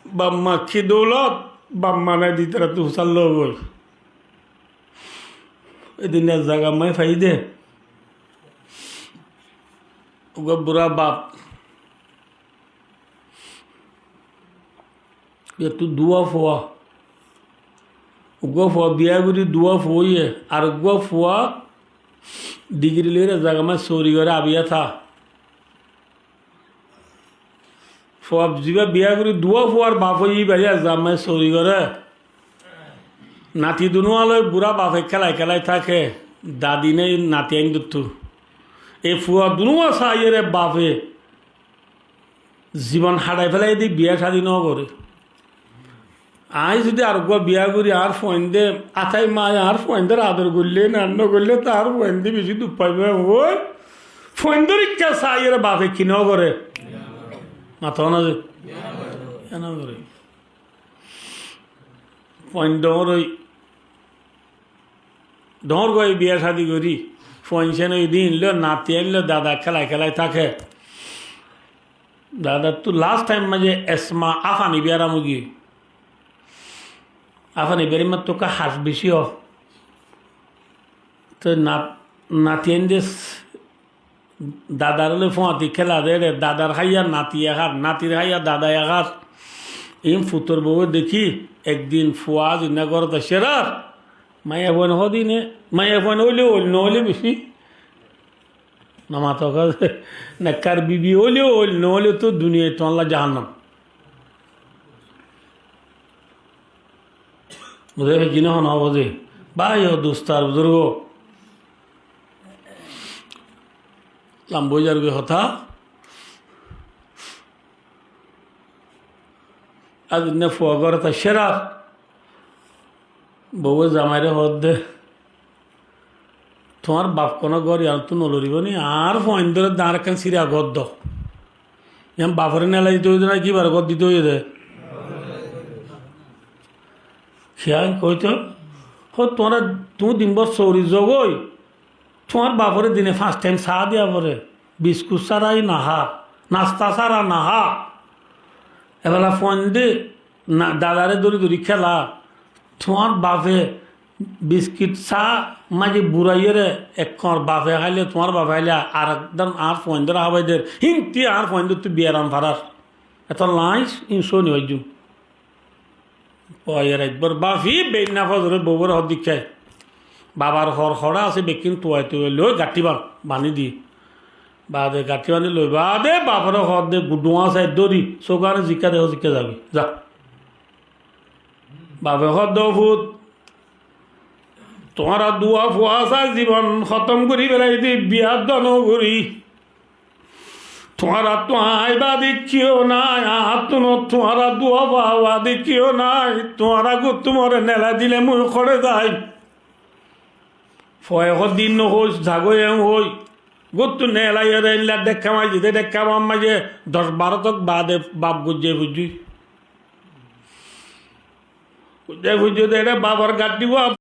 বাম্মা কি দৌলত বাম্মা না দিতে তু সাল্লো বই এদিন জায়গা মাই ফাই দে ওগো বুড়া বাপ তু দুয়া ফোয়া উগো ফোয়া বিয়া করি দুয়া ফোয়ে আর উগো ফোয়া ডিগ্রি লিয়ে জায়গা মাই চৌরি করে আবিয়া থা ফোয়া যা বিয়া করি দুয়া ফোয়ার বাপ হই বাড়িয়া জামাই চৌরি করে নাতি দুনুয়ালয় বুড়া বাপে খেলায় খেলায় থাকে দাদি নেই নাতি আইন দুতু এই ফুয়া দুনুয়া সাইয়ের বাপে জীবন হারাই ফেলাই দি বিয়া শাদী ন করে আই যদি আর বিয়া করি আর ফোন দে আথাই মায় আর ফোনদের আদর করলে নান্ন করলে তার ফোন দিয়ে বেশি দুঃখ পাইবে ওই ফোনদের ইচ্ছা সাইয়ের বাপে কি ন করে মাথা না যে কেন করে ফোন ডর ওই ডর গই বিয়া শাদি করি ফোনছেন ওই দিন লো নাতি আনলো দাদা খেলায় খেলায় থাকে দাদা তো লাস্ট টাইম মাঝে এসমা আফানি বিয়ারা মুগি আফানি বেরি মা তোকে হাস বেশি হ তো নাতি আন যে দাদার ফোঁয়াতি খেলা দে রে দাদার হাইয়া নাতি একার নাতির হাইয়া দাদা একার এই ফুতর বউ দেখি একদিন ফুয়া জিনা করতে সেরার মায়া বোন হদিনে মায়া বোন হইলে হইল নহলে বেশি না মাথা না কার বিবি হইলেও হইল নহলে তো দুনিয়ায় তো আল্লাহ জাহান্নাম বুঝে জিনা হন বোঝে ভাই ও দুস্তার বুজুর্গ লাম্বোজার কথা আজ নে ফুয়া করতে সেরা বউ জামাইরে হদ দে তোমার বাপ কোনো গড়ি আর তো নলরিব নি আর ফোন ধরে দাঁড় কেন সিরা গদ্দ এম বাপরে নেলা দিতে হইতে না কি বার গদ দিতে হইতে খেয়াল কইতো হো তোমরা তুমি দিনভর চৌরি জগই তোমার বাপরে দিনে ফার্স্ট টাইম চা দিয়া পরে বিস্কুট ছাড়াই নাহা নাস্তা ছাড়া নাহা এবেলা ফোন দে না দাদারে দৌড়ি দৌড়ি খেলা তোমার বাপে বিস্কিট চা মাঝে বুড়াইয়েরে একর বাপে খাইলে তোমার বাপে খাইলে আর একদম আর ফোন ধরে হাবাইদের হিন্তি আর ফোন ধর তুই বিয়ারাম ফারাস এত লাইস ইনশোনি হইজু পয়ের একবার বাফি বেইনা ফজরে বউর হদ দীক্ষায় বাবার হর হরা আছে বেকিন টুয়াই টুয়ে লই গাঁঠি বানি দি বাদে গাঁঠি বানি লই বাদে বাবার হর দে ডোয়া চাই দৌড়ি চৌকানে জিকা দেহ জিকা যাবি যা বাপে হর দুত তোমার দুয়া ফুয়া চাই জীবন খতম করি বেলাই দি বিয়ার দন করি তোমার তো আইবা দেখিও নাই আতুন তোমার দুয়া পাওয়া দেখিও নাই তোমার আগত তোমার নেলা দিলে মুই করে যাই ফয়হ দিন নহইস ঝাগই হই গত্তু নেলাই রেলা দেখা মাঝে দেখা মাঝে 10-12 তক বাদে বাপ গুজে বুঝি বুঝে বুঝে বাবার গাট দিব